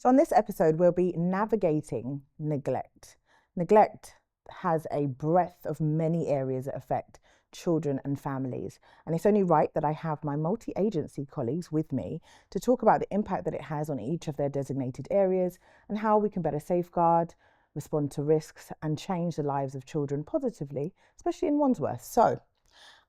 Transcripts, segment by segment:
So on this episode, we'll be navigating neglect. Neglect has a breadth of many areas that affect children and families. And it's only right that I have my multi-agency colleagues with me to talk about the impact that it has on each of their designated areas and how we can better safeguard, respond to risks and change the lives of children positively, especially in Wandsworth. So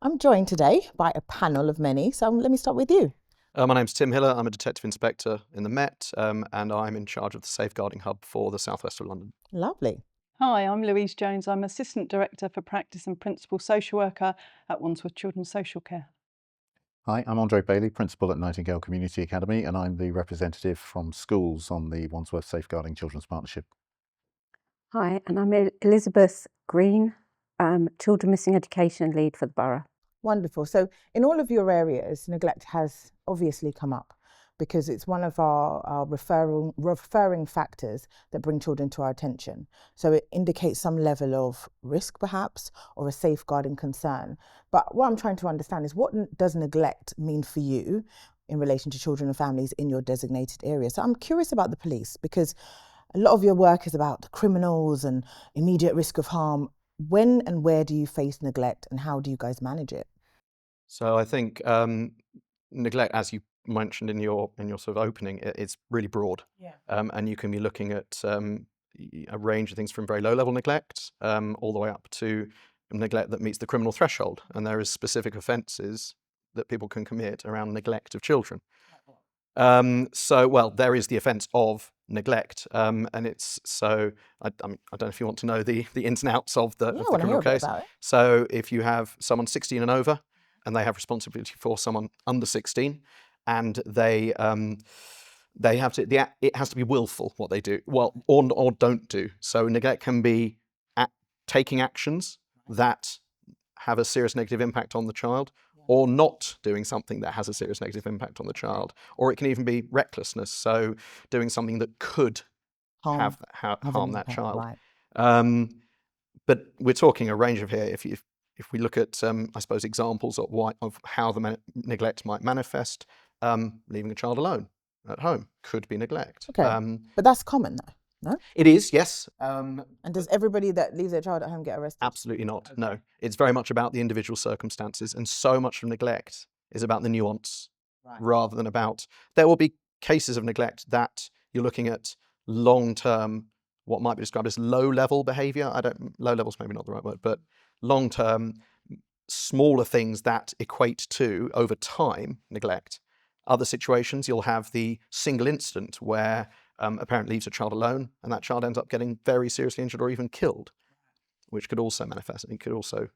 I'm joined today by a panel of many. So let me start with you. My name's Tim Hillier. I'm a Detective Inspector in the Met, and I'm in charge of the Safeguarding Hub for the southwest of London. Lovely. Hi, I'm Louise Jones. I'm Assistant Director for Practice and Principal Social Worker at Wandsworth Children's Social Care. Hi, I'm Andre Bailey, Principal at Nightingale Community Academy, and I'm the representative from schools on the Wandsworth Safeguarding Children's Partnership. Hi, and I'm Elizabeth Green, Children Missing Education Lead for the Borough. Wonderful. So in all of your areas, neglect has obviously come up because it's one of our referring factors that bring children to our attention. So it indicates some level of risk perhaps, or a safeguarding concern. But what I'm trying to understand is, what does neglect mean for you in relation to children and families in your designated area? So I'm curious about the police, because a lot of your work is about criminals and immediate risk of harm. When and where do you face neglect, and how do you guys manage it? So I think neglect, as you mentioned in your sort of opening, it's really broad. Yeah. And you can be looking at a range of things from very low-level neglect all the way up to neglect that meets the criminal threshold. And there is specific offences that people can commit around neglect of children. Well, there is the offence of neglect, and it's so. I don't know if you want to know the ins and outs of the criminal case. So if you have someone 16 and over, and they have responsibility for someone under 16, and they have to. It has to be willful what they do, well, or don't do. So neglect can be taking actions that have a serious negative impact on the child, or not doing something that has a serious negative impact on the child. Or it can even be recklessness, so doing something that could harm that child. Right. But we're talking a range of here. If we look at, I suppose, examples of how the neglect might manifest, leaving a child alone at home could be neglect. Okay, but that's common though. No? It is, yes. And does everybody that leaves their child at home get arrested? Absolutely not, okay. No. It's very much about the individual circumstances, and so much of neglect is about the nuance, rather than about... There will be cases of neglect that you're looking at long-term, what might be described as low-level behaviour. Low level's maybe not the right word, but long-term, smaller things that equate to, over time, neglect. Other situations, you'll have the single incident where a parent leaves a child alone and that child ends up getting very seriously injured or even killed, which could also manifest. It could also...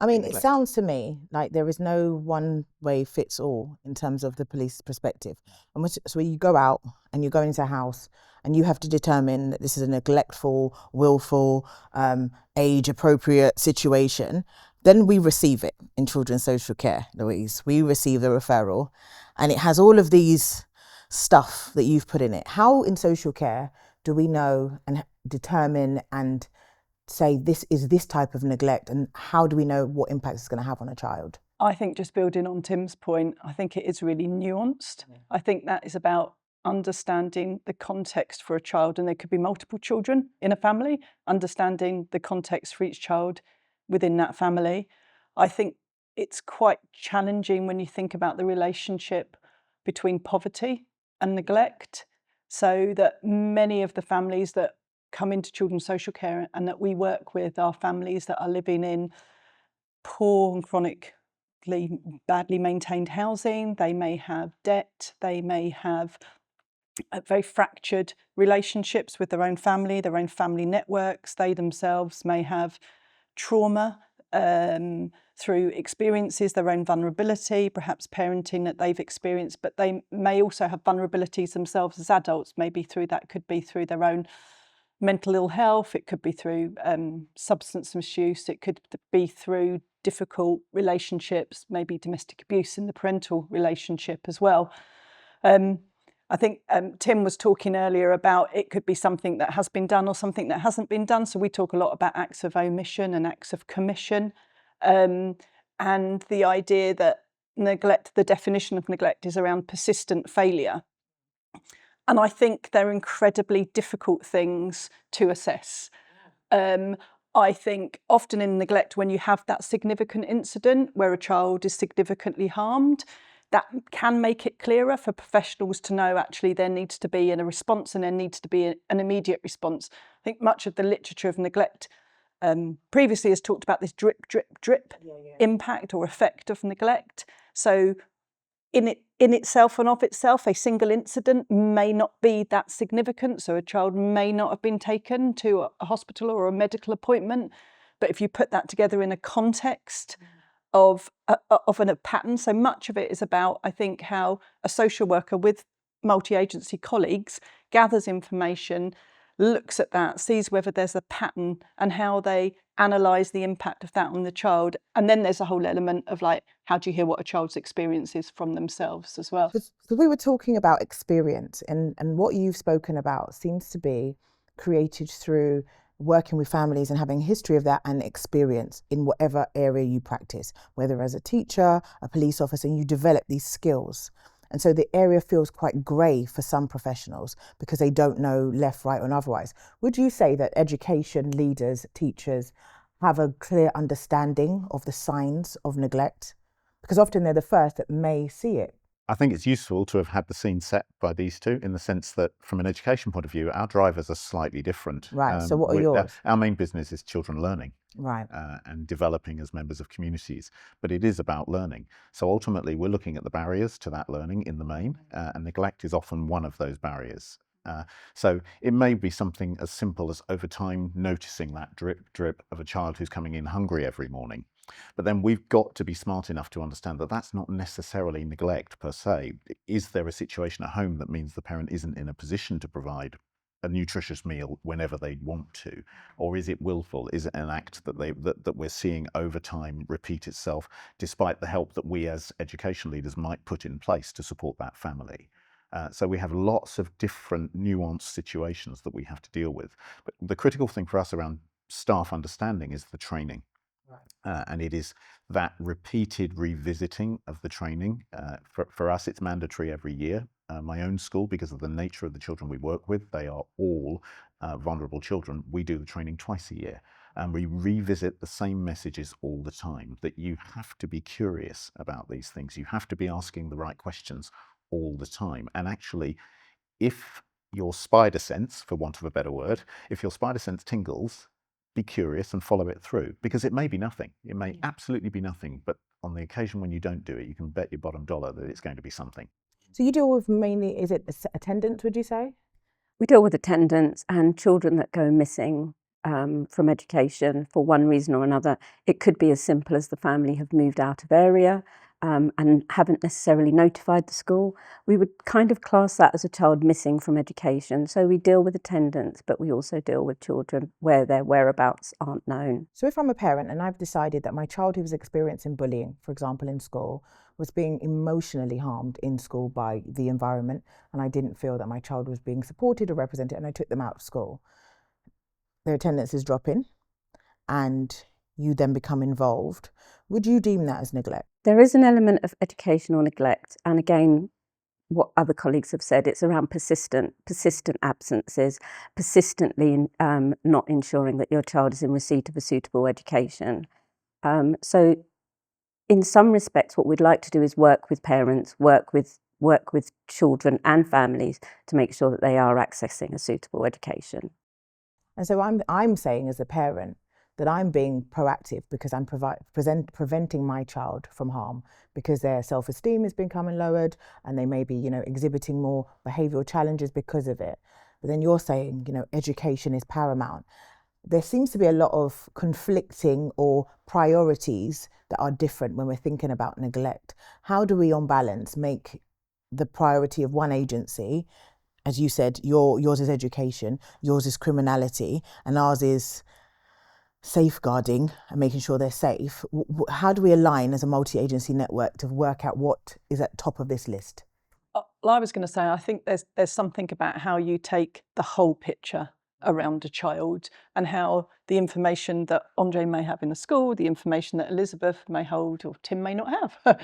I mean, it sounds to me like there is no one way fits all in terms of the police perspective. And so you go out and you go into a house and you have to determine that this is a neglectful, willful, age-appropriate situation. Then we receive it in children's social care, Louise. We receive the referral and it has all of these stuff that you've put in it. How in social care do we know and determine and say this is this type of neglect, and how do we know what impact it's going to have on a child? I think, just building on Tim's point, I think it is really nuanced. I think that is about understanding the context for a child, and there could be multiple children in a family, understanding the context for each child within that family. I think it's quite challenging when you think about the relationship between poverty and neglect, so that many of the families that come into children's social care and that we work with are families that are living in poor and chronically badly maintained housing. They may have debt, they may have very fractured relationships with their own family networks. They themselves may have trauma through experiences, their own vulnerability, perhaps parenting that they've experienced, but they may also have vulnerabilities themselves as adults. Maybe could be through their own mental ill health, it could be through substance misuse, it could be through difficult relationships, maybe domestic abuse in the parental relationship as well. I think Tim was talking earlier about it could be something that has been done or something that hasn't been done. So we talk a lot about acts of omission and acts of commission, and the idea that neglect, the definition of neglect is around persistent failure. And I think they're incredibly difficult things to assess. I think often in neglect, when you have that significant incident where a child is significantly harmed, that can make it clearer for professionals to know actually there needs to be a response and there needs to be an immediate response. I think much of the literature of neglect previously has talked about this drip, drip, drip impact or effect of neglect. So in itself and of itself, a single incident may not be that significant. So a child may not have been taken to a hospital or a medical appointment. But if you put that together in a context of a pattern, so much of it is about, I think, how a social worker with multi-agency colleagues gathers information, looks at that, sees whether there's a pattern and how they analyse the impact of that on the child. And then there's a whole element of like, how do you hear what a child's experience is from themselves as well? So we were talking about experience, and what you've spoken about seems to be created through working with families and having a history of that and experience in whatever area you practice, whether as a teacher, a police officer, and you develop these skills. And so the area feels quite grey for some professionals because they don't know left, right, and otherwise. Would you say that education leaders, teachers, have a clear understanding of the signs of neglect? Because often they're the first that may see it. I think it's useful to have had the scene set by these two, in the sense that from an education point of view, our drivers are slightly different. Right, so what are yours? Our main business is children learning. Right. And developing as members of communities, but it is about learning. So ultimately we're looking at the barriers to that learning in the main, and neglect is often one of those barriers. So it may be something as simple as over time noticing that drip drip of a child who's coming in hungry every morning. But then we've got to be smart enough to understand that that's not necessarily neglect per se. Is there a situation at home that means the parent isn't in a position to provide a nutritious meal whenever they want to, or is it willful? Is it an act that we're seeing over time repeat itself, despite the help that we as education leaders might put in place to support that family? So we have lots of different nuanced situations that we have to deal with. But the critical thing for us around staff understanding is the training. And it is that repeated revisiting of the training. For us, it's mandatory every year. My own school, because of the nature of the children we work with, they are all vulnerable children. We do the training twice a year, and we revisit the same messages all the time, that you have to be curious about these things. You have to be asking the right questions all the time. And actually, if your spider sense, for want of a better word, if your spider sense tingles, be curious and follow it through, because it may be nothing. It may absolutely be nothing, but on the occasion when you don't do it, you can bet your bottom dollar that it's going to be something. So you deal with mainly, is it attendance, would you say? We deal with attendance and children that go missing from education for one reason or another. It could be as simple as the family have moved out of area and haven't necessarily notified the school. We would kind of class that as a child missing from education. So we deal with attendance, but we also deal with children where their whereabouts aren't known. So if I'm a parent and I've decided that my child who was experiencing bullying, for example, in school, was being emotionally harmed in school by the environment, and I didn't feel that my child was being supported or represented, and I took them out of school, their attendance is dropping, and you then become involved, would you deem that as neglect? There is an element of educational neglect, and again, what other colleagues have said, it's around persistent absences, persistently not ensuring that your child is in receipt of a suitable education. So in some respects, what we'd like to do is work with parents, work with children and families to make sure that they are accessing a suitable education. And so I'm saying as a parent that I'm being proactive because I'm preventing my child from harm, because their self-esteem is becoming lowered and they may be, exhibiting more behavioural challenges because of it. But then you're saying, education is paramount. There seems to be a lot of conflicting or priorities that are different when we're thinking about neglect. How do we, on balance, make the priority of one agency, as you said, yours is education, yours is criminality, and ours is safeguarding and making sure they're safe? How do we align as a multi-agency network to work out what is at the top of this list? Well, I was going to say, I think there's something about how you take the whole picture around a child, and how the information that Andre may have in a school, the information that Elizabeth may hold or Tim may not have,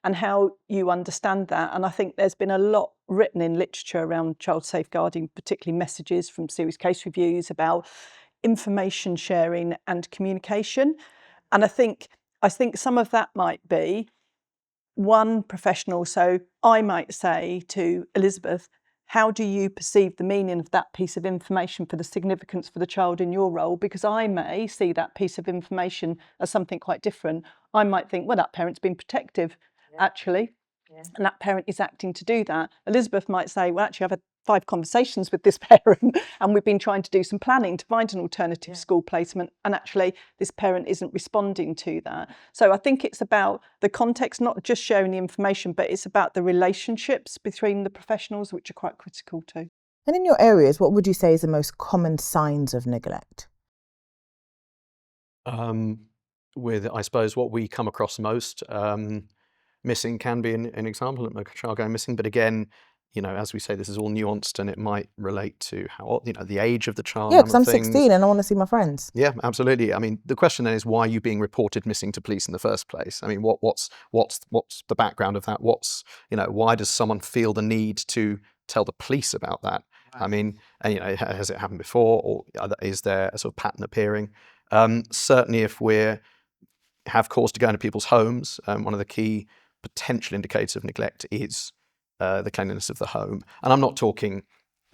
and how you understand that. And I think there's been a lot written in literature around child safeguarding, particularly messages from serious case reviews about information sharing and communication. And I think some of that might be one professional. So I might say to Elizabeth, how do you perceive the meaning of that piece of information for the significance for the child in your role? Because I may see that piece of information as something quite different. I might think, well, that parent's been protective, actually, and that parent is acting to do that. Elizabeth might say, well, actually, I've had 5 conversations with this parent and we've been trying to do some planning to find an alternative school placement, and actually this parent isn't responding to that. So I think it's about the context, not just sharing the information, but it's about the relationships between the professionals, which are quite critical too. And in your areas, what would you say is the most common signs of neglect? With, I suppose, what we come across most, missing can be an example of a child going missing, but again, you know, as we say, this is all nuanced, and it might relate to how, you know, the age of the child. Yeah, because I'm 16 and I want to see my friends. Yeah, absolutely. I mean, the question then is, why are you being reported missing to police in the first place? I mean, what's the background of that? You know, why does someone feel the need to tell the police about that? I mean, and, you know, has it happened before, or is there a sort of pattern appearing? Certainly, if we have cause to go into people's homes, one of the key potential indicators of neglect is the cleanliness of the home. And I'm not talking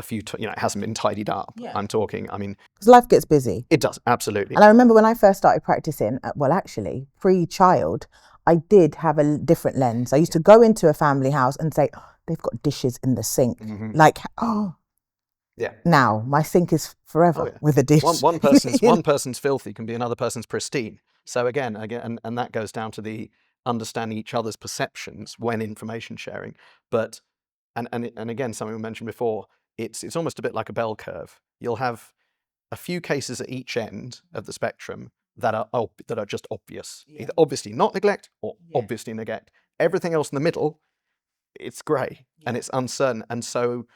you know, it hasn't been tidied up. Yeah. I'm talking, I mean... Because life gets busy. It does, absolutely. And I remember when I first started practicing, well, actually, pre-child, I did have a different lens. I used to go into a family house and say, oh, they've got dishes in the sink. Mm-hmm. Like, oh... Yeah. Now my sink is forever with a dish. One person's filthy can be another person's pristine. So again, and that goes down to the understanding each other's perceptions when information sharing. But and again, something we mentioned before, it's almost a bit like a bell curve. You'll have a few cases at each end of the spectrum that are just obvious, either obviously not neglect or obviously neglect. Everything else in the middle, it's grey and it's uncertain, and so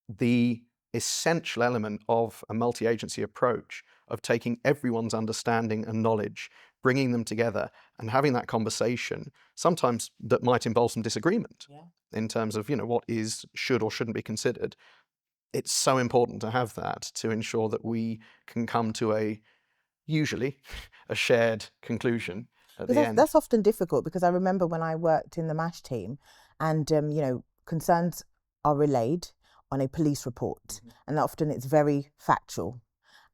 the essential element of a multi-agency approach of taking everyone's understanding and knowledge, bringing them together and having that conversation, sometimes that might involve some disagreement in terms of, you know, what should or shouldn't be considered. It's so important to have that to ensure that we can come to usually a shared conclusion at the end. That's often difficult, because I remember when I worked in the MASH team and, you know, concerns are relayed on a police report, and often it's very factual,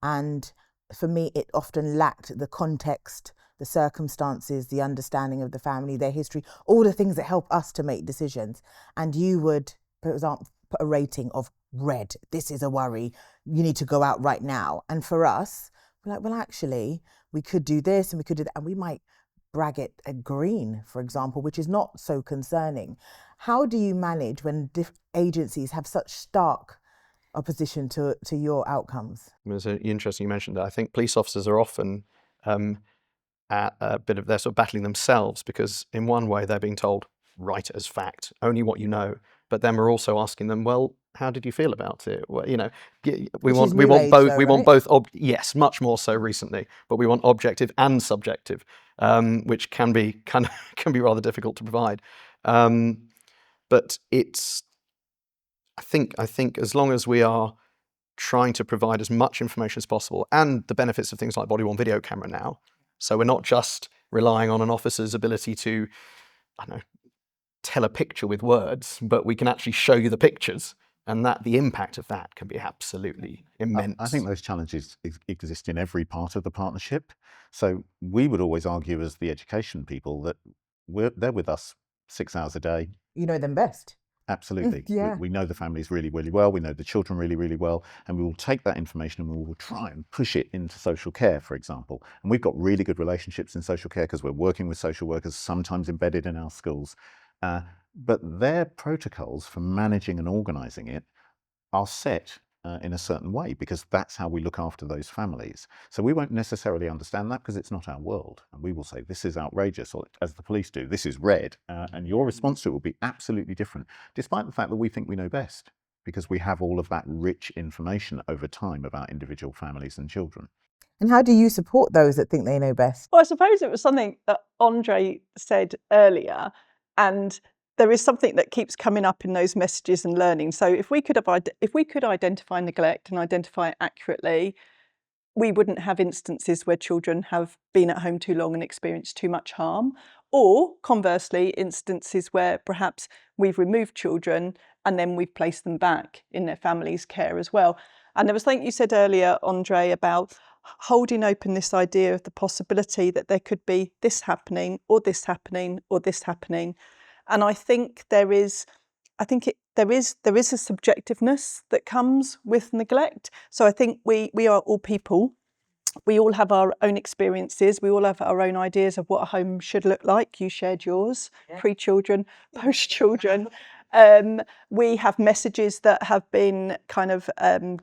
and for me it often lacked the context, the circumstances, the understanding of the family, their history, all the things that help us to make decisions. And you would, for example, put a rating of red, this is a worry, you need to go out right now. And for us, we're like, well, actually we could do this and we could do that, and we might brag it a green, for example, which is not so concerning. How do you manage when agencies have such stark opposition to your outcomes? It's interesting you mentioned that. I think police officers are often at a bit of, they're sort of battling themselves, because in one way they're being told, write it as fact, only what you know. But then we're also asking them, well, how did you feel about it? Well, you know, we want both. Yes, much more so recently, but we want objective and subjective, which can be rather difficult to provide. But it's, I think as long as we are trying to provide as much information as possible, and the benefits of things like body-worn video camera now, so we're not just relying on an officer's ability to, I don't know, tell a picture with words, but we can actually show you the pictures, and that the impact of that can be absolutely immense. I think those challenges exist in every part of the partnership. So we would always argue as the education people that they're with us 6 hours a day. You know them best. Absolutely. Yeah. We know the families really, really well. We know the children really, really well. And we will take that information and we will try and push it into social care, for example. And we've got really good relationships in social care because we're working with social workers, sometimes embedded in our schools. But their protocols for managing and organising it are set in a certain way, because that's how we look after those families. So we won't necessarily understand that because it's not our world. And we will say, this is outrageous, or as the police do, this is red. And your response to it will be absolutely different, despite the fact that we think we know best, because we have all of that rich information over time about individual families and children. And how do you support those that think they know best? Well, I suppose it was something that Andre said earlier. And there is something that keeps coming up in those messages and learning. So if we could identify neglect and identify it accurately, we wouldn't have instances where children have been at home too long and experienced too much harm, or conversely, instances where perhaps we've removed children and then we've placed them back in their family's care as well. And there was something you said earlier, Andre, about holding open this idea of the possibility that there could be this happening or this happening or this happening. And I think there is a subjectiveness that comes with neglect. So I think we are all people. We all have our own experiences. We all have our own ideas of what a home should look like. You shared yours, pre-children, post-children. We have messages that have been kind of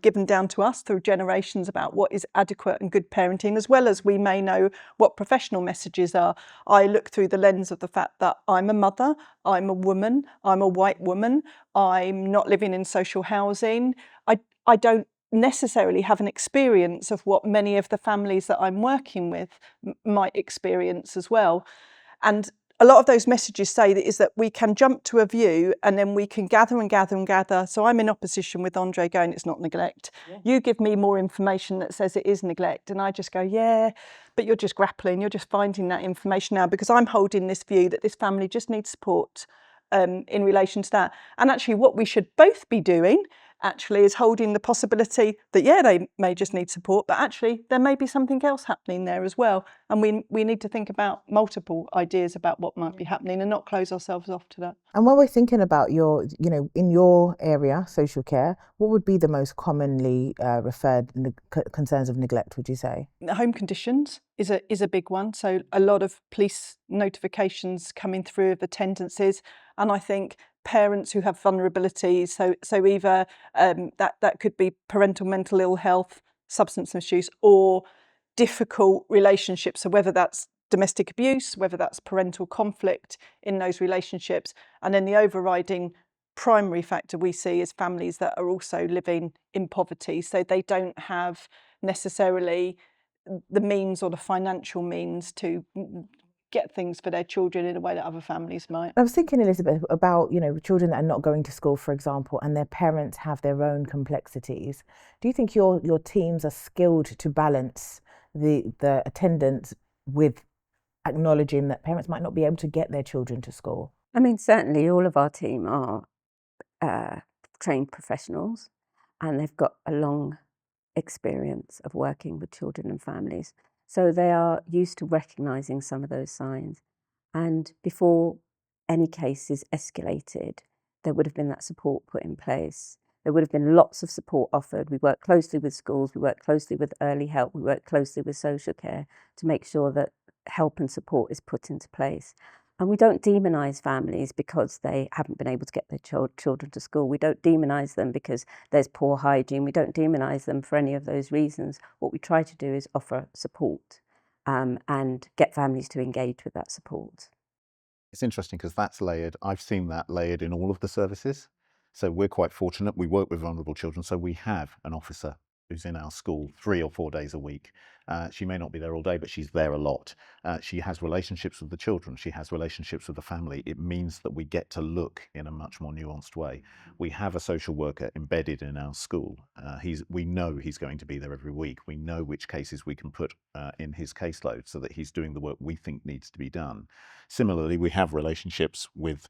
given down to us through generations about what is adequate and good parenting, as well as we may know what professional messages are. I look through the lens of the fact that I'm a mother, I'm a woman, I'm a white woman, I'm not living in social housing. I don't necessarily have an experience of what many of the families that I'm working with might experience as well. And a lot of those messages say that we can jump to a view and then we can gather and gather and gather. So I'm in opposition with Andre going, it's not neglect. Yeah. You give me more information that says it is neglect. And I just go, yeah, but you're just grappling. You're just finding that information now, because I'm holding this view that this family just needs support in relation to that. And actually what we should both be doing actually is holding the possibility that, yeah, they may just need support, but actually there may be something else happening there as well. And we need to think about multiple ideas about what might be happening and not close ourselves off to that. And when we're thinking about in your area, social care, what would be the most commonly referred concerns of neglect, would you say? Home conditions is a big one. So a lot of police notifications coming through of attendances. And I think parents who have vulnerabilities, so either that could be parental mental ill health, substance misuse, or difficult relationships. So whether that's domestic abuse, whether that's parental conflict in those relationships, and then the overriding primary factor we see is families that are also living in poverty. So they don't have necessarily the means or the financial means to get things for their children in a way that other families might. I was thinking, Elizabeth, about children that are not going to school, for example, and their parents have their own complexities. Do you think your teams are skilled to balance the attendance with acknowledging that parents might not be able to get their children to school? I mean, certainly all of our team are trained professionals, and they've got a long experience of working with children and families. So they are used to recognising some of those signs. And before any cases escalated, there would have been that support put in place. There would have been lots of support offered. We work closely with schools, we work closely with early help, we work closely with social care to make sure that help and support is put into place. And we don't demonise families because they haven't been able to get their children to school. We don't demonise them because there's poor hygiene. We don't demonise them for any of those reasons. What we try to do is offer support and get families to engage with that support. It's interesting because that's layered. I've seen that layered in all of the services. So we're quite fortunate. We work with vulnerable children. So we have an officer who's in our school 3 or 4 days a week. She may not be there all day, but she's there a lot. She has relationships with the children. She has relationships with the family. It means that we get to look in a much more nuanced way. We have a social worker embedded in our school. We know he's going to be there every week. We know which cases we can put in his caseload so that he's doing the work we think needs to be done. Similarly, we have relationships with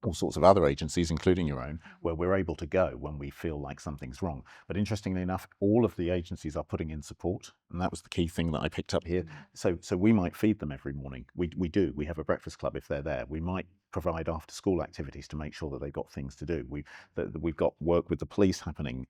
all sorts of other agencies, including your own, where we're able to go when we feel like something's wrong. But interestingly enough, all of the agencies are putting in support, and that was the key thing that I picked up here. So we might feed them every morning. We do. We have a breakfast club if they're there. We might provide after school activities to make sure that they've got things to do. We've got work with the police happening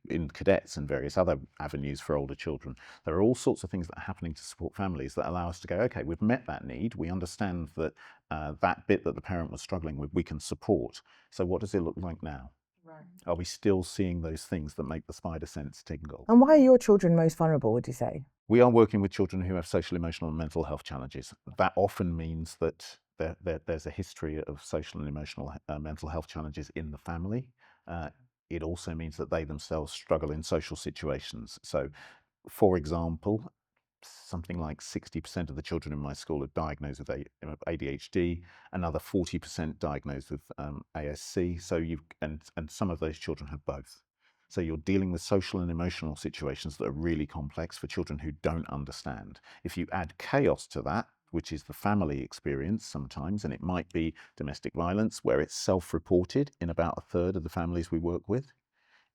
in cadets and various other avenues for older children. There are all sorts of things that are happening to support families that allow us to go, okay, we've met that need. We understand that that bit that the parent was struggling with, we can support. So what does it look like now? Right. Are we still seeing those things that make the spider sense tingle? And why are your children most vulnerable, would you say? We are working with children who have social, emotional and mental health challenges. That often means that there's a history of social and emotional mental health challenges in the family. It also means that they themselves struggle in social situations. So, for example, something like 60% of the children in my school are diagnosed with ADHD, another 40% diagnosed with ASC. So and some of those children have both. So you're dealing with social and emotional situations that are really complex for children who don't understand. If you add chaos to that, which is the family experience sometimes, and it might be domestic violence where it's self-reported in about a third of the families we work with.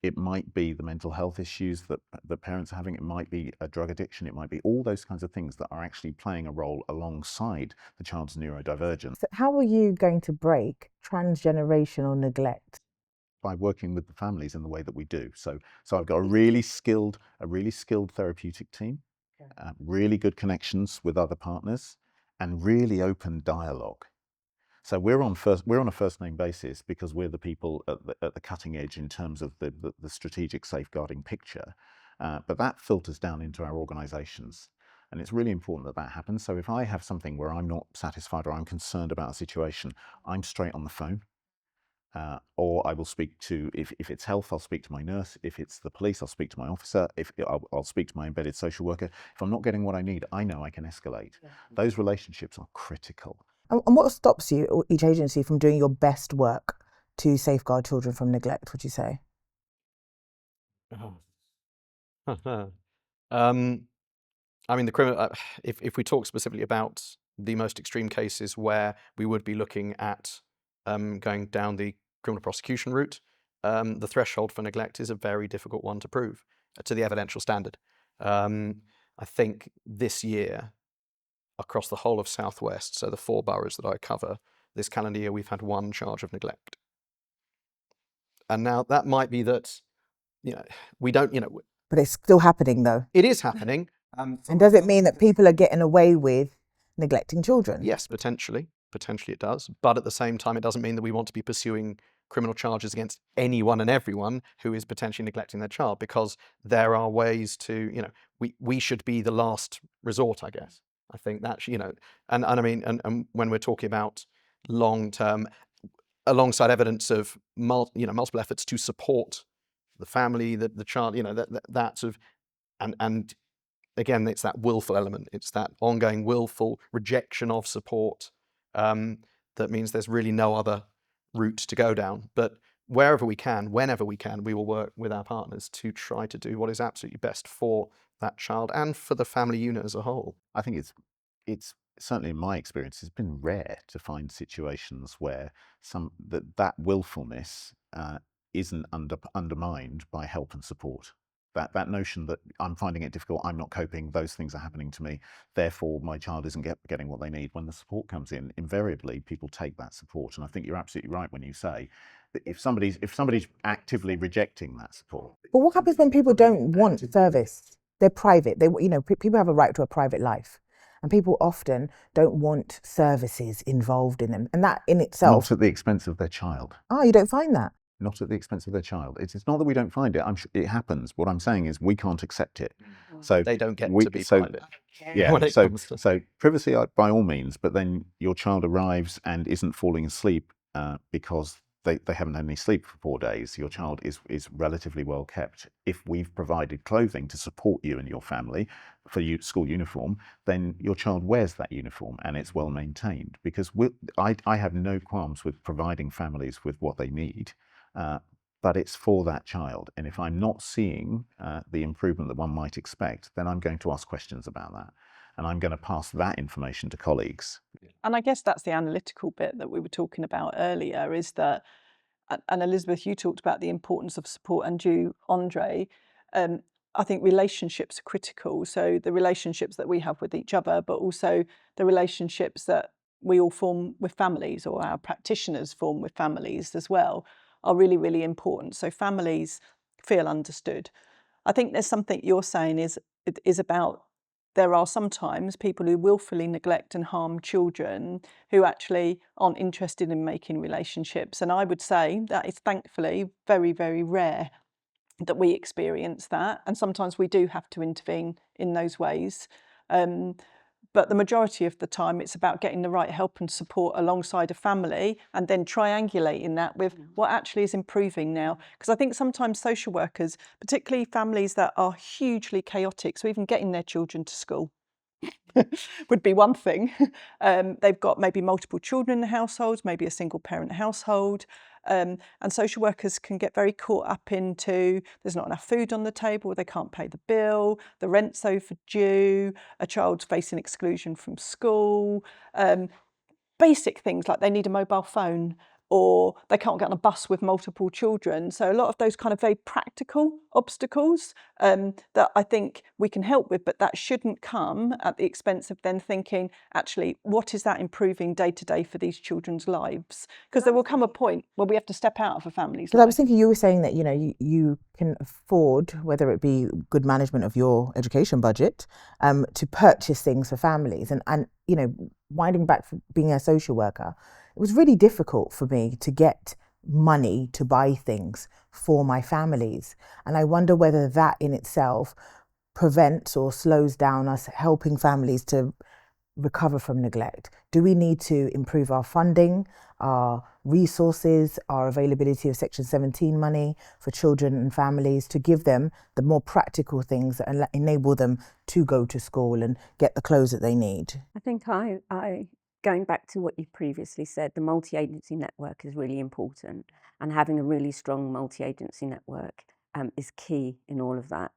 It might be the mental health issues that the parents are having. It might be a drug addiction. It might be all those kinds of things that are actually playing a role alongside the child's neurodivergence. So how are you going to break transgenerational neglect? By working with the families in the way that we do. So I've got a really skilled therapeutic team, really good connections with other partners, and really open dialogue. So we're on a first name basis because we're the people at the cutting edge in terms of the strategic safeguarding picture, but that filters down into our organisations, and it's really important that that happens. So if I have something where I'm not satisfied or I'm concerned about a situation, I'm straight on the phone, or I will speak to, if it's health, I'll speak to my nurse. If it's the police, I'll speak to my officer. I'll speak to my embedded social worker. If I'm not getting what I need, I know I can escalate. Yeah. Those relationships are critical. And what stops you, or each agency, from doing your best work to safeguard children from neglect, would you say? I mean, the criminal. If we talk specifically about the most extreme cases where we would be looking at going down the criminal prosecution route, the threshold for neglect is a very difficult one to prove to the evidential standard. I think this year, across the whole of South West, so the 4 boroughs that I cover, this calendar year we've had 1 charge of neglect. And now that might be that, we don't, But it's still happening though. It is happening. And does it mean that people are getting away with neglecting children? Yes, potentially. Potentially it does. But at the same time, it doesn't mean that we want to be pursuing criminal charges against anyone and everyone who is potentially neglecting their child, because there are ways to, we should be the last resort, I guess. I think that's, and I mean, and when we're talking about long-term, alongside evidence of multiple efforts to support the family, the child, that sort of, and again, it's that willful element. It's that ongoing willful rejection of support that means there's really no other route to go down. But wherever we can, whenever we can, we will work with our partners to try to do what is absolutely best for that child and for the family unit as a whole. I think it's certainly in my experience, it's been rare to find situations where that willfulness isn't undermined by help and support. That notion that I'm finding it difficult, I'm not coping, those things are happening to me, therefore my child isn't getting what they need. When the support comes in, invariably people take that support. And I think you're absolutely right when you say that if somebody's actively rejecting that support. But what happens when people don't want service? They're private. People have a right to a private life. And people often don't want services involved in them. And that in itself... Not at the expense of their child. Oh, you don't find that? Not at the expense of their child. It's not that we don't find it. I'm sure it happens. What I'm saying is we can't accept it. So they don't get to be private. Yeah. So privacy by all means, but then your child arrives and isn't falling asleep because they haven't had any sleep for 4 days. Your child is relatively well kept. If we've provided clothing to support you and your family for school uniform, then your child wears that uniform and it's well maintained. Because I have no qualms with providing families with what they need. But it's for that child. And if I'm not seeing the improvement that one might expect, then I'm going to ask questions about that. And I'm going to pass that information to colleagues. And I guess that's the analytical bit that we were talking about earlier, is that, and Elizabeth, you talked about the importance of support, and you, Andre, I think relationships are critical. So the relationships that we have with each other, but also the relationships that we all form with families, or our practitioners form with families as well, are really, really important. So families feel understood. I think there's something you're saying is about, there are sometimes people who willfully neglect and harm children who actually aren't interested in making relationships. And I would say that is thankfully very, very rare that we experience that. And sometimes we do have to intervene in those ways. But the majority of the time, it's about getting the right help and support alongside a family and then triangulating that with what actually is improving now. Because I think sometimes social workers, particularly families that are hugely chaotic, so even getting their children to school would be one thing. They've got maybe multiple children in the household, maybe a single parent household. And social workers can get very caught up into there's not enough food on the table, they can't pay the bill, the rent's overdue, a child's facing exclusion from school, basic things like they need a mobile phone or they can't get on a bus with multiple children. So a lot of those kind of very practical obstacles that I think we can help with, but that shouldn't come at the expense of then thinking, actually, what is that improving day to day for these children's lives? Because there will come a point where we have to step out of a family's life. I was thinking you were saying that, you can afford, whether it be good management of your education budget, to purchase things for families. And winding back from being a social worker, it was really difficult for me to get money to buy things for my families. And I wonder whether that in itself prevents or slows down us helping families to recover from neglect. Do we need to improve our funding, our resources, our availability of Section 17 money for children and families to give them the more practical things that enable them to go to school and get the clothes that they need? I think I going back to what you previously said, the multi-agency network is really important, and having a really strong multi-agency network is key in all of that.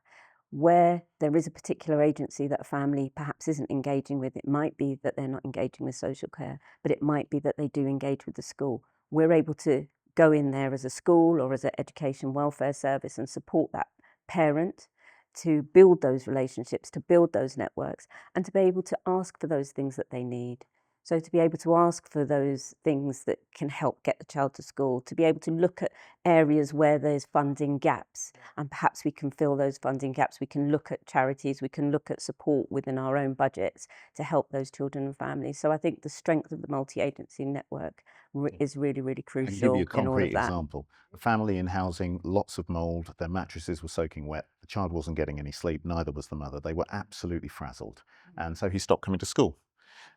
Where there is a particular agency that a family perhaps isn't engaging with, it might be that they're not engaging with social care, but it might be that they do engage with the school. We're able to go in there as a school or as an education welfare service and support that parent to build those relationships, to build those networks, and to be able to ask for those things that they need. So to be able to ask for those things that can help get the child to school, to be able to look at areas where there's funding gaps, and perhaps we can fill those funding gaps. We can look at charities, we can look at support within our own budgets to help those children and families. So I think the strength of the multi-agency network is really, really crucial. I'll give you a concrete in all of that. example. A family in housing, lots of mould, their mattresses were soaking wet, the child wasn't getting any sleep, neither was the mother. They were absolutely frazzled. And so he stopped coming to school.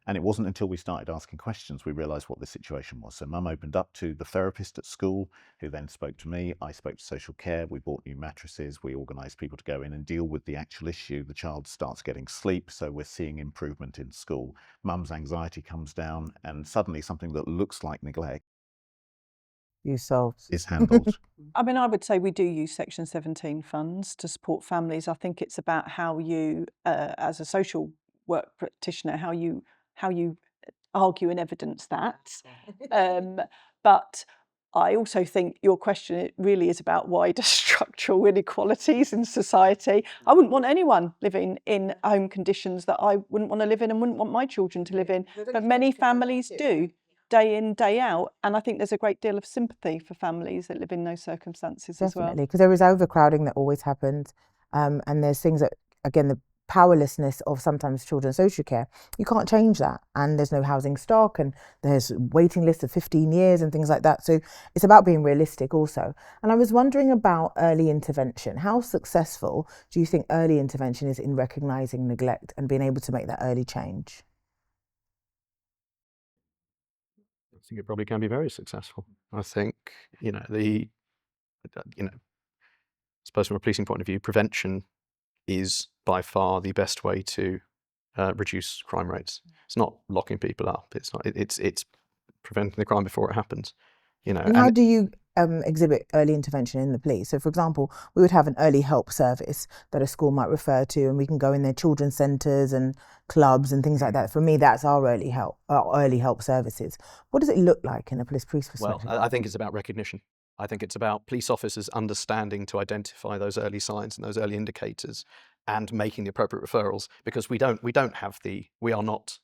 And it wasn't until we started asking questions we realised what the situation was. So mum opened up to the therapist at school, who then spoke to me. I spoke to social care. We bought new mattresses. We organised people to go in and deal with the actual issue. The child starts getting sleep, so we're seeing improvement in school. Mum's anxiety comes down, and suddenly something that looks like neglect is handled. I mean, I would say we do use Section 17 funds to support families. I think it's about how you, as a social work practitioner, how you argue and evidence that. But I also think your question, it really is about wider structural inequalities in society. I wouldn't want anyone living in home conditions that I wouldn't want to live in and wouldn't want my children to live in. But many families do, day in, day out. And I think there's a great deal of sympathy for families that live in those circumstances as well. Definitely, because there is overcrowding that always happens. And there's things that, again, the powerlessness of sometimes children's social care, you can't change that, and there's no housing stock, and there's waiting lists of 15 years and things like that. So it's about being realistic also. And I was wondering about early intervention. How successful do you think early intervention is in recognising neglect and being able to make that early change? I think it probably can be very successful. I think, I suppose from a policing point of view, prevention is by far the best way to reduce crime rates. It's not locking people up. It's preventing the crime before it happens. And how do you exhibit early intervention in the police? So, for example, we would have an early help service that a school might refer to, and we can go in their children's centres and clubs and things like that. For me, that's our early help services. What does it look like in a police perspective? Well, I think it's about recognition. I think it's about police officers understanding to identify those early signs and those early indicators and making the appropriate referrals, because we are not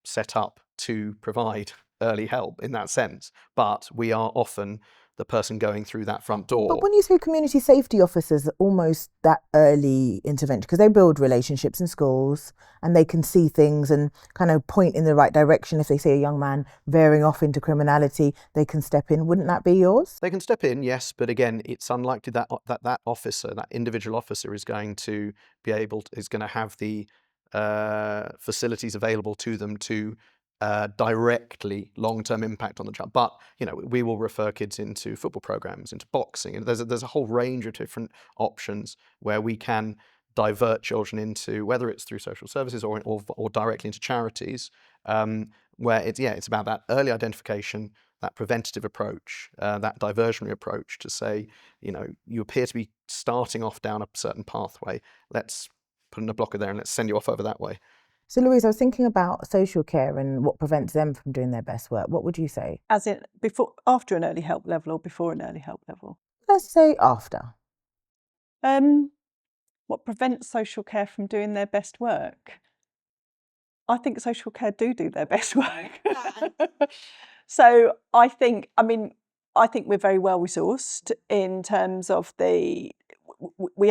set up to provide early help in that sense, but we are often the person going through that front door. But when you say community safety officers, almost that early intervention, because they build relationships in schools and they can see things and kind of point in the right direction. If they see a young man veering off into criminality, they can step in. Wouldn't that be yours? They can step in, yes, but again, it's unlikely that officer, that individual officer, is going to have the facilities available to them to directly long-term impact on the child. But we will refer kids into football programs, into boxing, and there's a whole range of different options where we can divert children into, whether it's through social services or directly into charities, where it's about that early identification, that preventative approach, that diversionary approach to say, you appear to be starting off down a certain pathway. Let's put in a blocker there and let's send you off over that way. So Louise, I was thinking about social care and what prevents them from doing their best work. What would you say? As in after an early help level or before an early help level? Let's say after. What prevents social care from doing their best work? I think social care do their best work. So I think we're very well resourced in terms of we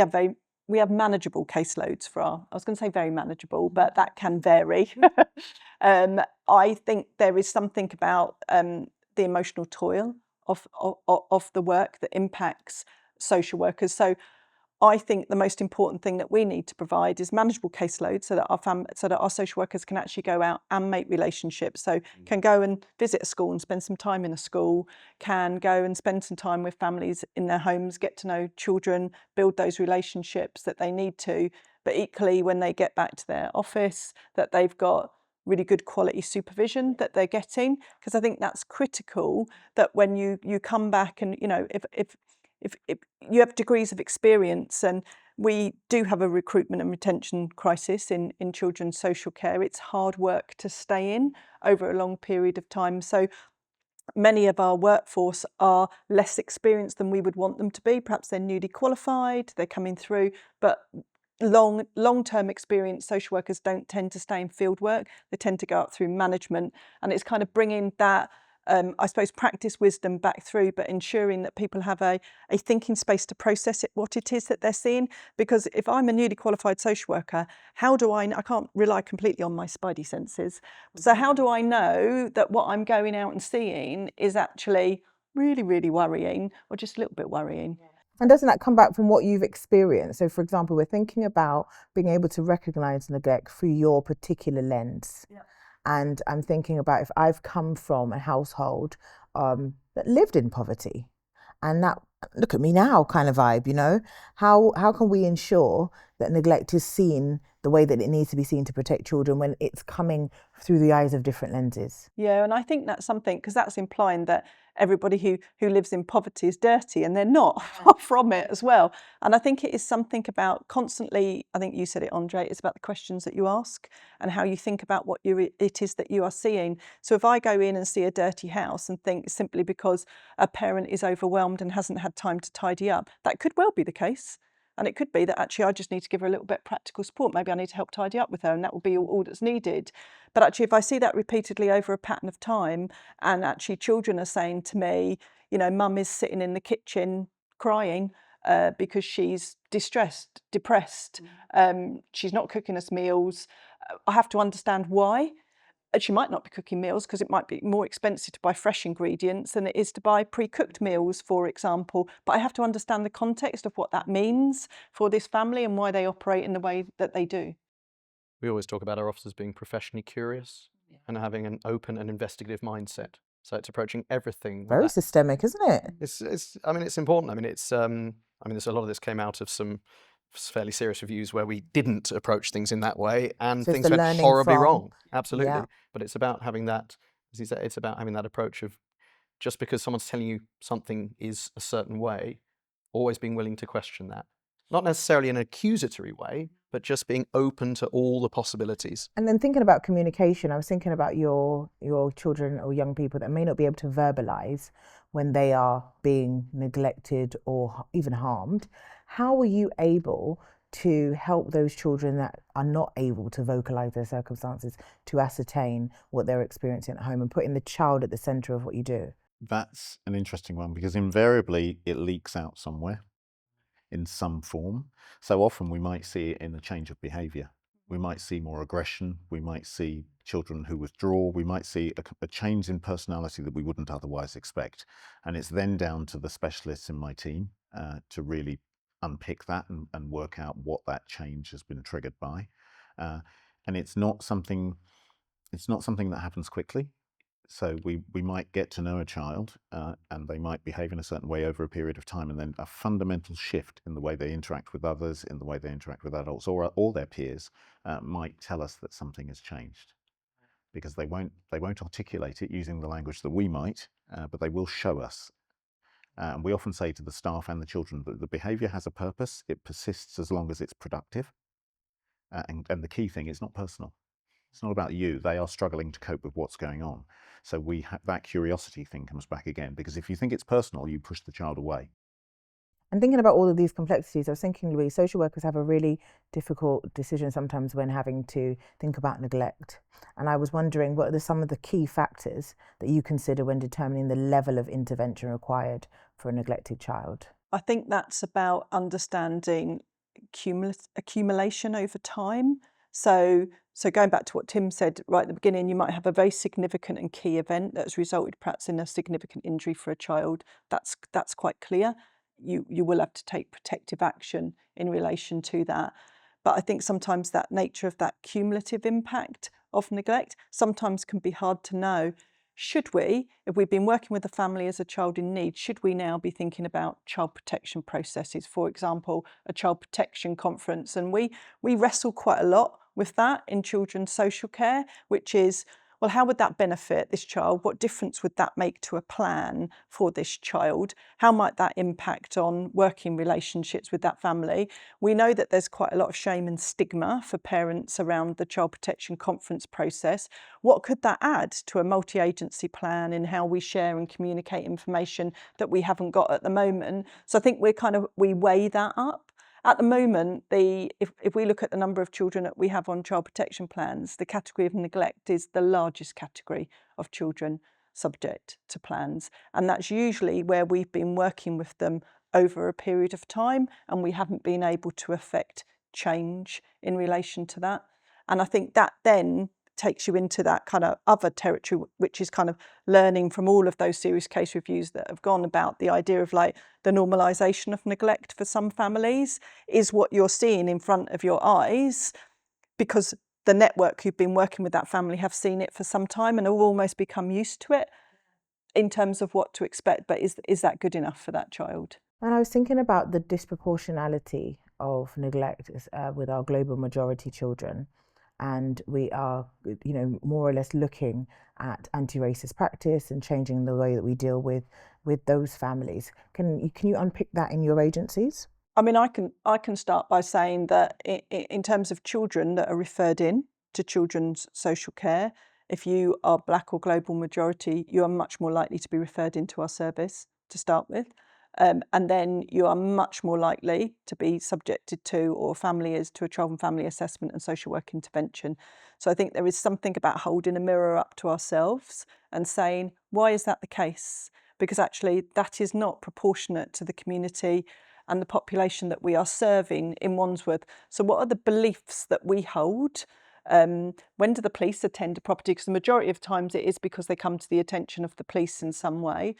have manageable caseloads for I was going to say very manageable, but that can vary. I think there is something about the emotional toil of the work that impacts social workers. So I think the most important thing that we need to provide is manageable caseloads so that our social workers can actually go out and make relationships. So can go and visit a school and spend some time in a school, can go and spend some time with families in their homes, get to know children, build those relationships that they need to. But equally, when they get back to their office, that they've got really good quality supervision that they're getting. Because I think that's critical, that when you come back and, if you have degrees of experience, and we do have a recruitment and retention crisis in children's social care. It's hard work to stay in over a long period of time. So many of our workforce are less experienced than we would want them to be. Perhaps they're newly qualified, they're coming through, but long-term experienced social workers don't tend to stay in field work. They tend to go up through management, and it's kind of bringing that I suppose practice wisdom back through, but ensuring that people have a thinking space to process what it is that they're seeing. Because if I'm a newly qualified social worker, how do I can't rely completely on my spidey senses. So how do I know that what I'm going out and seeing is actually really, really worrying, or just a little bit worrying? And doesn't that come back from what you've experienced? So for example, we're thinking about being able to recognise neglect through your particular lens. Yeah. And I'm thinking about if I've come from a household that lived in poverty, and that look at me now kind of vibe, how can we ensure that neglect is seen the way that it needs to be seen to protect children when it's coming through the eyes of different lenses? Yeah, and I think that's something, because that's implying that everybody who lives in poverty is dirty, and they're not, far from it as well. And I think it is something about constantly, I think you said it, Andre, it's about the questions that you ask and how you think about what it is that you are seeing. So if I go in and see a dirty house and think simply because a parent is overwhelmed and hasn't had time to tidy up, that could well be the case. And it could be that actually I just need to give her a little bit of practical support. Maybe I need to help tidy up with her, and that will be all that's needed. But actually, if I see that repeatedly over a pattern of time, and actually children are saying to me, mum is sitting in the kitchen crying because she's distressed, depressed, she's not cooking us meals, I have to understand why. She might not be cooking meals because it might be more expensive to buy fresh ingredients than it is to buy pre-cooked meals, for example. But I have to understand the context of what that means for this family and why they operate in the way that they do. We always talk about our officers being professionally curious and having an open and investigative mindset. So it's approaching everything. Very systemic, isn't it? It's important. There's a lot of this came out of some fairly serious reviews where we didn't approach things in that way, and so things went horribly wrong. Absolutely. Yeah. But it's about having that, as you say, it's about having that approach of, just because someone's telling you something is a certain way, always being willing to question that. Not necessarily in an accusatory way, but just being open to all the possibilities. And then thinking about communication, I was thinking about your children or young people that may not be able to verbalise when they are being neglected or even harmed. How are you able to help those children that are not able to vocalise their circumstances to ascertain what they're experiencing at home, and putting the child at the centre of what you do? That's an interesting one, because invariably it leaks out somewhere in some form. So often we might see it in a change of behaviour. We might see more aggression, we might see children who withdraw, we might see a change in personality that we wouldn't otherwise expect. And it's then down to the specialists in my team to really unpick that and work out what that change has been triggered by. and it's not something that happens quickly. So we might get to know a child and they might behave in a certain way over a period of time, and then a fundamental shift in the way they interact with others, in the way they interact with adults or all their peers might tell us that something has changed, because they won't articulate it using the language that we might, but they will show us. And we often say to the staff and the children that the behaviour has a purpose. It persists as long as it's productive. And the key thing, it's not personal. It's not about you. They are struggling to cope with what's going on. So that curiosity thing comes back again, because if you think it's personal, you push the child away. And thinking about all of these complexities, I was thinking, Louise, social workers have a really difficult decision sometimes when having to think about neglect. And I was wondering, what are some of the key factors that you consider when determining the level of intervention required for a neglected child? I think that's about understanding accumulation over time. So going back to what Tim said right at the beginning, you might have a very significant and key event that has resulted perhaps in a significant injury for a child. That's quite clear. You will have to take protective action in relation to that. But I think sometimes that nature of that cumulative impact of neglect sometimes can be hard to know. Should we, if we've been working with a family as a child in need, should we now be thinking about child protection processes? For example, a child protection conference. And we wrestle quite a lot with that in children's social care, which is, well, how would that benefit this child? What difference would that make to a plan for this child? How might that impact on working relationships with that family? We know that there's quite a lot of shame and stigma for parents around the child protection conference process. What could that add to a multi-agency plan in how we share and communicate information that we haven't got at the moment? So I think we weigh that up. At the moment, if we look at the number of children that we have on child protection plans, the category of neglect is the largest category of children subject to plans. And that's usually where we've been working with them over a period of time, and we haven't been able to affect change in relation to that. And I think that then takes you into that kind of other territory, which is kind of learning from all of those serious case reviews that have gone about the idea of like the normalisation of neglect for some families is what you're seeing in front of your eyes, because the network who've been working with that family have seen it for some time and have almost become used to it in terms of what to expect. But is that good enough for that child? And I was thinking about the disproportionality of neglect with our global majority children. And we are, more or less looking at anti-racist practice and changing the way that we deal with those families. Can you unpick that in your agencies? I mean, I can start by saying that in terms of children that are referred in to children's social care, if you are Black or global majority, you are much more likely to be referred into our service to start with. And then you are much more likely to be subjected to, or family is, to a child and family assessment and social work intervention. So I think there is something about holding a mirror up to ourselves and saying, why is that the case? Because actually that is not proportionate to the community and the population that we are serving in Wandsworth. So what are the beliefs that we hold? When do the police attend a property? Because the majority of times it is because they come to the attention of the police in some way.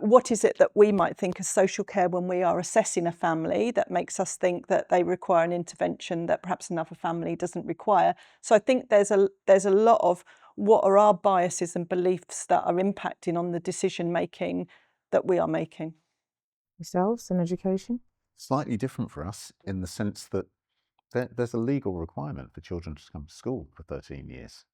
What is it that we might think as social care when we are assessing a family that makes us think that they require an intervention that perhaps another family doesn't require? So I think there's a lot of what are our biases and beliefs that are impacting on the decision making that we are making. Yourselves in education? Slightly different for us in the sense that there's a legal requirement for children to come to school for 13 years.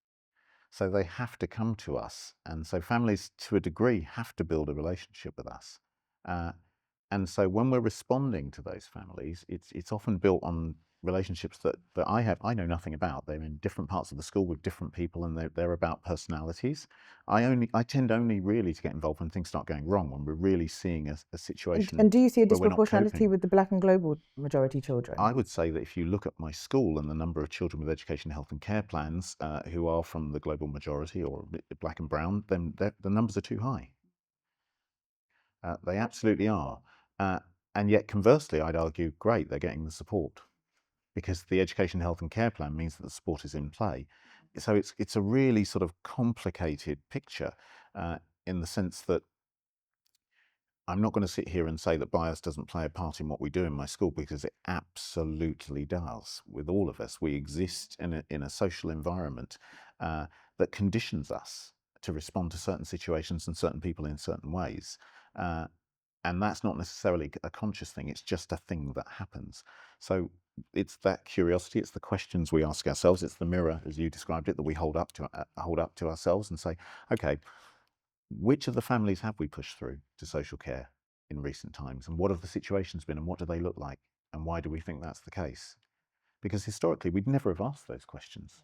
So they have to come to us. And so families, to a degree, have to build a relationship with us. And so when we're responding to those families, it's often built on relationships that I know nothing about. They're in different parts of the school with different people, and they're about personalities. I tend only really to get involved when things start going wrong, when we're really seeing a situation. And do you see a disproportionality with the Black and global majority children? I would say that if you look at my school and the number of children with education, health and care plans who are from the global majority or Black and brown, then the numbers are too high. They absolutely are. And yet conversely, I'd argue, great, they're getting the support, because the education, health and care plan means that the support is in play. So it's a really sort of complicated picture in the sense that I'm not going to sit here and say that bias doesn't play a part in what we do in my school, because it absolutely does. With all of us, we exist in a social environment that conditions us to respond to certain situations and certain people in certain ways. And that's not necessarily a conscious thing, it's just a thing that happens. So it's that curiosity, it's the questions we ask ourselves, it's the mirror, as you described it, that we hold up to ourselves and say, okay, which of the families have we pushed through to social care in recent times? And what have the situations been, and what do they look like? And why do we think that's the case? Because historically, we'd never have asked those questions.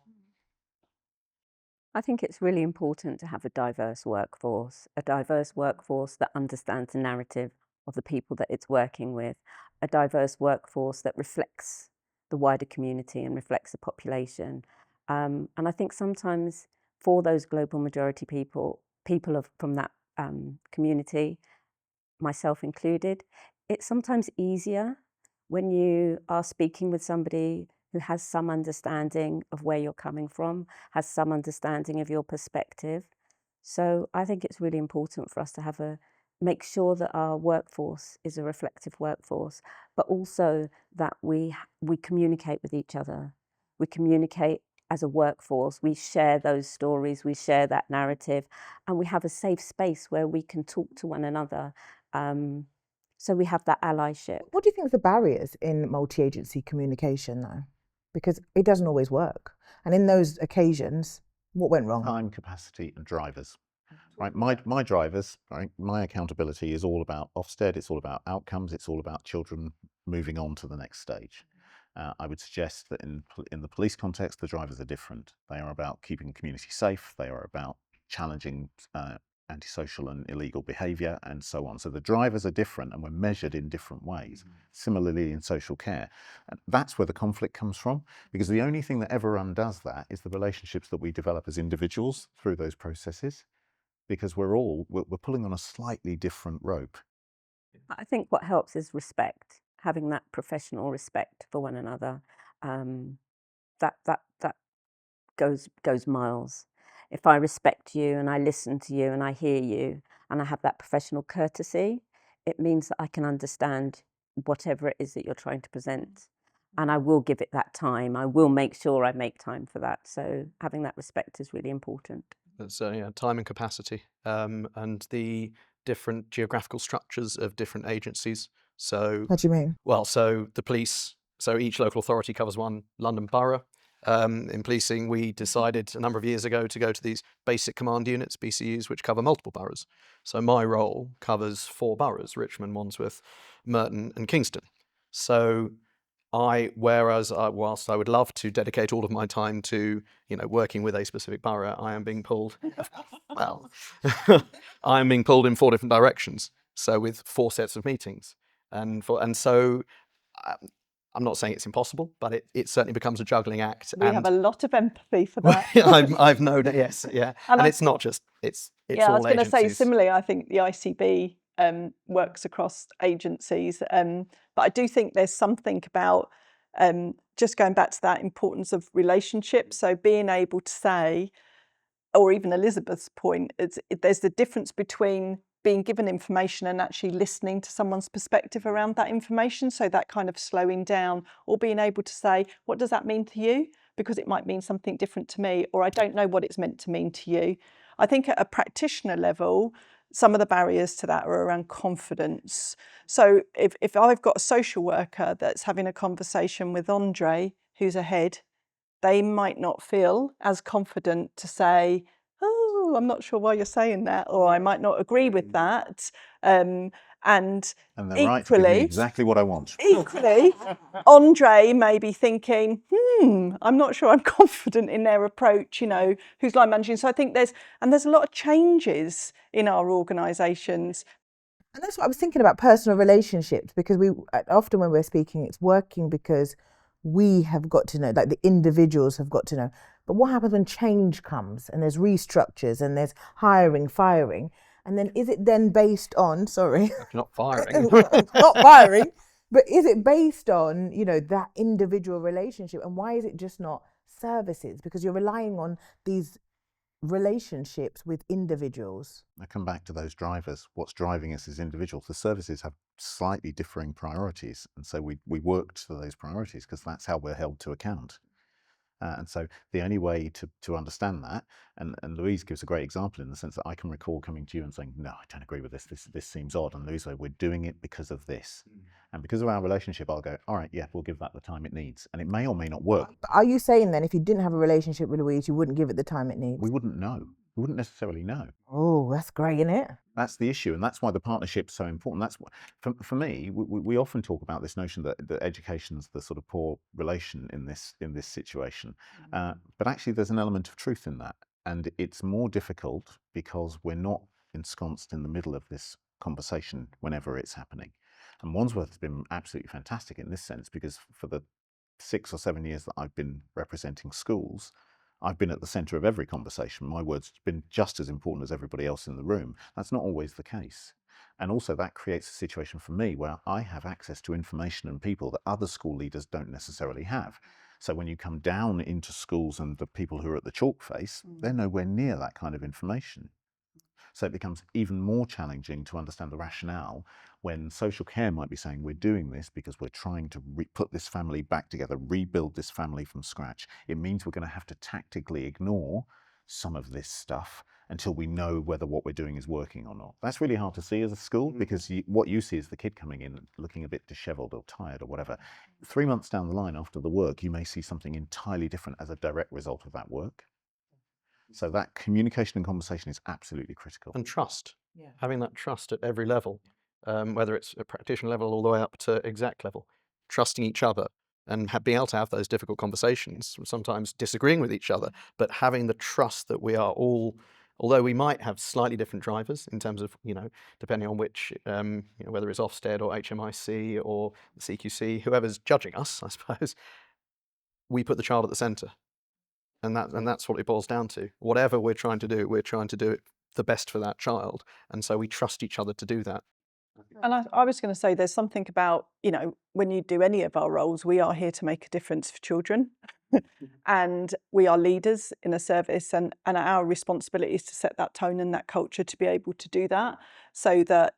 I think it's really important to have a diverse workforce that understands the narrative of the people that it's working with, a diverse workforce that reflects the wider community and reflects the population. And I think sometimes for those global majority people from that community, myself included, it's sometimes easier when you are speaking with somebody who has some understanding of where you're coming from, has some understanding of your perspective. So I think it's really important for us to make sure that our workforce is a reflective workforce, but also that we communicate with each other. We communicate as a workforce, we share those stories, we share that narrative, and we have a safe space where we can talk to one another. So we have that allyship. What do you think of the barriers in multi-agency communication, though? Because it doesn't always work. And in those occasions, what went wrong? Time, capacity, and drivers. Right, my drivers, right, my accountability is all about Ofsted, it's all about outcomes, it's all about children moving on to the next stage. I would suggest that in the police context, the drivers are different. They are about keeping the community safe, they are about challenging antisocial and illegal behaviour and so on. So the drivers are different and we're measured in different ways. Similarly in social care. And that's where the conflict comes from, because the only thing that ever undoes that is the relationships that we develop as individuals through those processes, because we're pulling on a slightly different rope. I think what helps is respect, having that professional respect for one another. That goes miles. If I respect you and I listen to you and I hear you and I have that professional courtesy, it means that I can understand whatever it is that you're trying to present. And I will give it that time. I will make sure I make time for that. So having that respect is really important. So yeah, time and capacity, and the different geographical structures of different agencies. So what do you mean? Well, so the police, so each local authority covers one London borough. In policing, we decided a number of years ago to go to these basic command units, BCUs, which cover multiple boroughs. So my role covers 4 boroughs: Richmond, Wandsworth, Merton and Kingston. So whilst I would love to dedicate all of my time to, working with a specific borough, I am being pulled, I am being pulled in 4 different directions. So with 4 sets of meetings. And so I'm not saying it's impossible, but it certainly becomes a juggling act. We have a lot of empathy for that. I've known it, yes, yeah. And it's not just, it's yeah, all I was going to say, agencies. similarly, I think the ICB works across agencies. But I do think there's something about just going back to that importance of relationships. So being able to say, or even Elizabeth's point, there's the difference between being given information and actually listening to someone's perspective around that information. So that kind of slowing down, or being able to say, what does that mean to you? Because it might mean something different to me, or I don't know what it's meant to mean to you. I think at a practitioner level, some of the barriers to that are around confidence. So if I've got a social worker that's having a conversation with Andre, who's a head, they might not feel as confident to say, oh, I'm not sure why you're saying that, or I might not agree with that. And they're equally, right to give me exactly what I want. Equally, Andre may be thinking, I'm not sure I'm confident in their approach, who's line managing. So I think there's a lot of changes in our organisations. And that's what I was thinking about, personal relationships, because we often when we're speaking, it's working because we have got to know, like the individuals have got to know. But what happens when change comes and there's restructures and there's hiring, firing? And then is it then based on, Not firing. not firing, but is it based on, that individual relationship? And why is it just not services? Because you're relying on these relationships with individuals. I come back to those drivers. What's driving us as individuals? The services have slightly differing priorities, and so we work to those priorities because that's how we're held to account. And so the only way to understand that, and Louise gives a great example in the sense that I can recall coming to you and saying, no, I don't agree with this, this seems odd, and Louise, we're doing it because of this. And because of our relationship, I'll go, all right, yeah, we'll give that the time it needs. And it may or may not work. Are you saying then if you didn't have a relationship with Louise, you wouldn't give it the time it needs? We wouldn't know. We wouldn't necessarily know. Oh, that's great, isn't it? That's the issue, and that's why the partnership's so important. That's what, for me, we often talk about this notion that education's the sort of poor relation in this situation, but actually there's an element of truth in that, and it's more difficult because we're not ensconced in the middle of this conversation whenever it's happening. And Wandsworth has been absolutely fantastic in this sense because for the 6 or 7 years that I've been representing schools, I've been at the centre of every conversation. My word's been just as important as everybody else in the room. That's not always the case. And also that creates a situation for me where I have access to information and people that other school leaders don't necessarily have. So when you come down into schools and the people who are at the chalk face, they're nowhere near that kind of information. So it becomes even more challenging to understand the rationale when social care might be saying we're doing this because we're trying to put this family back together, rebuild this family from scratch. It means we're going to have to tactically ignore some of this stuff until we know whether what we're doing is working or not. That's really hard to see as a school because what you see is the kid coming in looking a bit dishevelled or tired or whatever. 3 months down the line after the work, you may see something entirely different as a direct result of that work. So that communication and conversation is absolutely critical. And trust, having that trust at every level, whether it's a practitioner level all the way up to exec level, trusting each other and being able to have those difficult conversations, sometimes disagreeing with each other, but having the trust that we are all, although we might have slightly different drivers in terms of, depending on which, whether it's Ofsted or HMIC or the CQC, whoever's judging us, I suppose, we put the child at the centre. And that's what it boils down to. Whatever we're trying to do it the best for that child. And so we trust each other to do that. And I was going to say there's something about, when you do any of our roles, we are here to make a difference for children. And we are leaders in a service, and our responsibility is to set that tone and that culture to be able to do that. So that,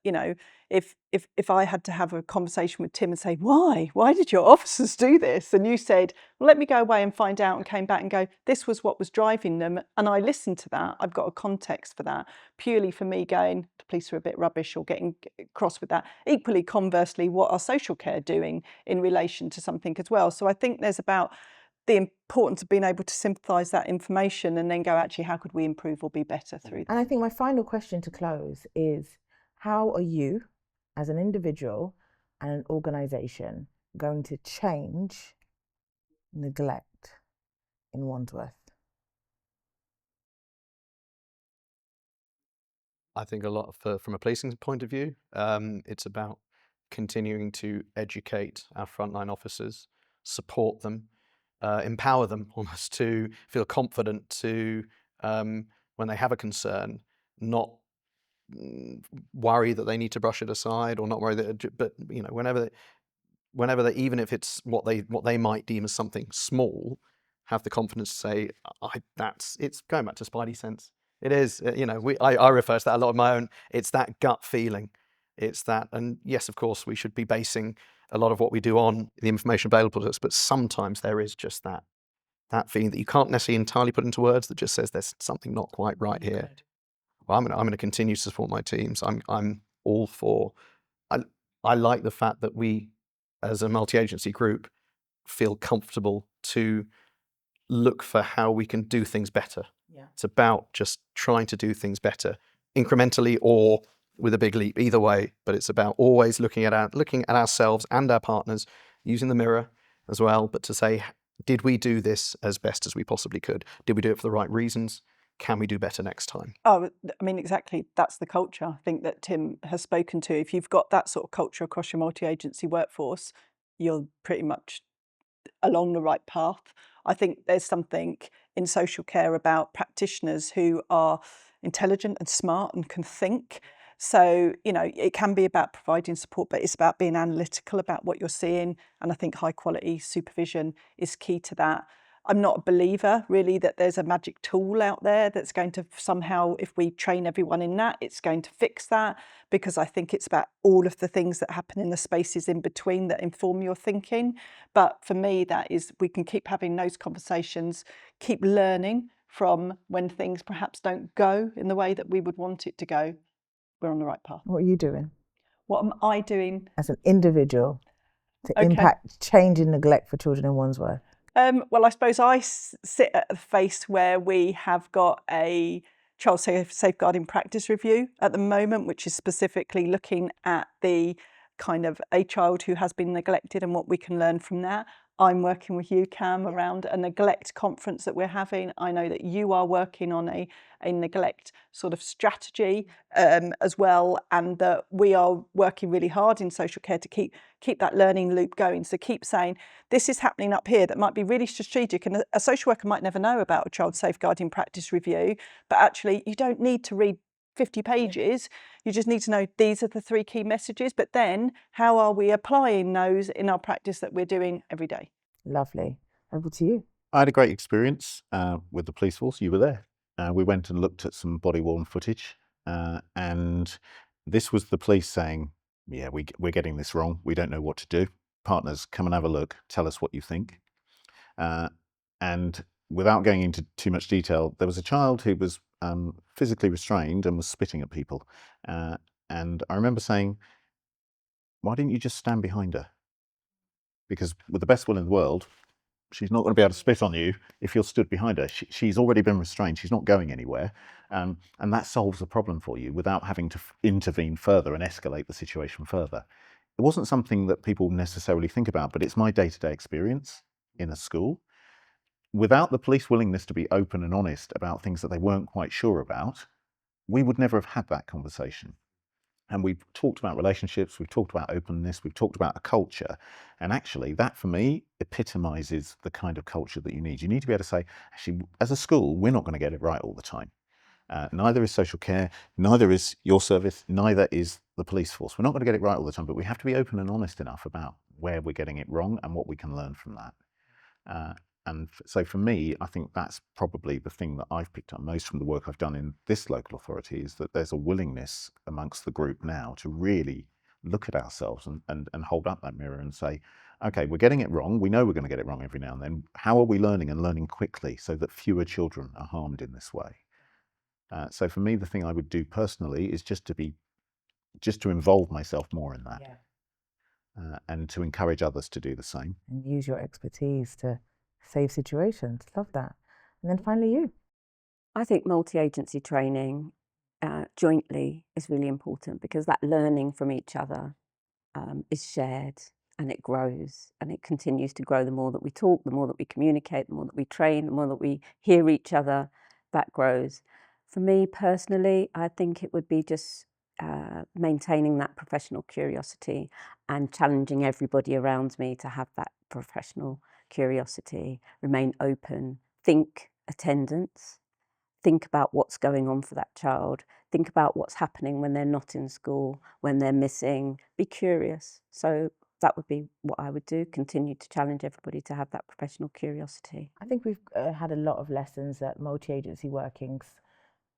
if I had to have a conversation with Tim and say, why did your officers do this? And you said, well, let me go away and find out, and came back and go, this was what was driving them. And I listened to that. I've got a context for that, purely for me going, the police are a bit rubbish or getting cross with that. Equally, conversely, what are social care doing in relation to something as well? So I think there's about the importance of being able to synthesize that information and then go, actually, how could we improve or be better through that? And I think my final question to close is, how are you, as an individual and an organisation, going to change neglect in Wandsworth? I think a lot from a policing point of view, it's about continuing to educate our frontline officers, support them, empower them almost to feel confident to, when they have a concern, not worry that they need to brush it aside or not worry that, but whenever they, even if it's what they might deem as something small, have the confidence to say, it's going back to Spidey sense. It is, I refer to that a lot of my own. It's that gut feeling. It's that, and yes, of course, we should be basing a lot of what we do on the information available to us, but sometimes there is just that feeling that you can't necessarily entirely put into words that just says there's something not quite right here. Well, I'm going to continue to support my teams. I'm all for. I like the fact that we, as a multi-agency group, feel comfortable to look for how we can do things better. Yeah. It's about just trying to do things better, incrementally or with a big leap, either way. But it's about always looking at ourselves and our partners, using the mirror as well. But to say, did we do this as best as we possibly could? Did we do it for the right reasons? Can we do better next time? Oh, I mean, exactly. That's the culture I think that Tim has spoken to. If you've got that sort of culture across your multi-agency workforce, you're pretty much along the right path. I think there's something in social care about practitioners who are intelligent and smart and can think. So, it can be about providing support, but it's about being analytical about what you're seeing. And I think high quality supervision is key to that. I'm not a believer really that there's a magic tool out there that's going to somehow, if we train everyone in that, it's going to fix that, because I think it's about all of the things that happen in the spaces in between that inform your thinking. But for me, that is, we can keep having those conversations, keep learning from when things perhaps don't go in the way that we would want it to go. We're on the right path. What are you doing? What am I doing? As an individual to impact change in neglect for children in Wandsworth? Well, I suppose I sit at the face where we have got a child safeguarding practice review at the moment, which is specifically looking at the kind of a child who has been neglected and what we can learn from that. I'm working with you, Cam, around a neglect conference that we're having. I know that you are working on a neglect sort of strategy as well, and that we are working really hard in social care to keep that learning loop going. So keep saying, this is happening up here that might be really strategic, and a social worker might never know about a child safeguarding practice review, but actually you don't need to read 50 pages. You just need to know these are the 3 key messages, but then how are we applying those in our practice that we're doing every day? Lovely. Over to you. I had a great experience with the police force. You were there. We went and looked at some body-worn footage, and this was the police saying, yeah, we're getting this wrong. We don't know what to do. Partners, come and have a look. Tell us what you think. And without going into too much detail, there was a child who was physically restrained and was spitting at people. And I remember saying, why didn't you just stand behind her? Because with the best will in the world, she's not going to be able to spit on you if you're stood behind her. She's already been restrained. She's not going anywhere. And that solves the problem for you without having to intervene further and escalate the situation further. It wasn't something that people necessarily think about, but it's my day-to-day experience in a school. Without the police willingness to be open and honest about things that they weren't quite sure about, we would never have had that conversation. And we've talked about relationships, we've talked about openness, we've talked about a culture. And actually, that for me epitomizes the kind of culture that you need. You need to be able to say, actually, as a school, we're not going to get it right all the time. Neither is social care, neither is your service, neither is the police force. We're not going to get it right all the time, but we have to be open and honest enough about where we're getting it wrong and what we can learn from that. And so for me, I think that's probably the thing that I've picked up most from the work I've done in this local authority, is that there's a willingness amongst the group now to really look at ourselves and hold up that mirror and say, okay, we're getting it wrong. We know we're going to get it wrong every now and then. How are we learning and learning quickly so that fewer children are harmed in this way? So for me, the thing I would do personally is just to involve myself more in that. Yeah. And to encourage others to do the same. And use your expertise to save situations. Love that. And then finally you. I think multi-agency training jointly is really important, because that learning from each other is shared, and it grows, and it continues to grow. The more that we talk, the more that we communicate, the more that we train, the more that we hear each other, that grows. For me personally, I think it would be just maintaining that professional curiosity and challenging everybody around me to have that professional curiosity, remain open, think attendance, think about what's going on for that child, think about what's happening when they're not in school, when they're missing, be curious. So that would be what I would do, continue to challenge everybody to have that professional curiosity. I think we've had a lot of lessons that multi-agency workings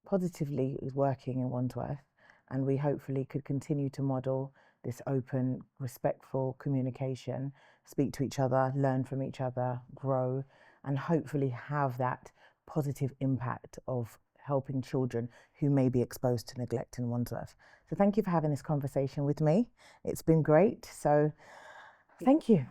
positively is working in Wandsworth, and we hopefully could continue to model this open, respectful communication, speak to each other, learn from each other, grow, and hopefully have that positive impact of helping children who may be exposed to neglect in Wandsworth. So thank you for having this conversation with me. It's been great. So thank you.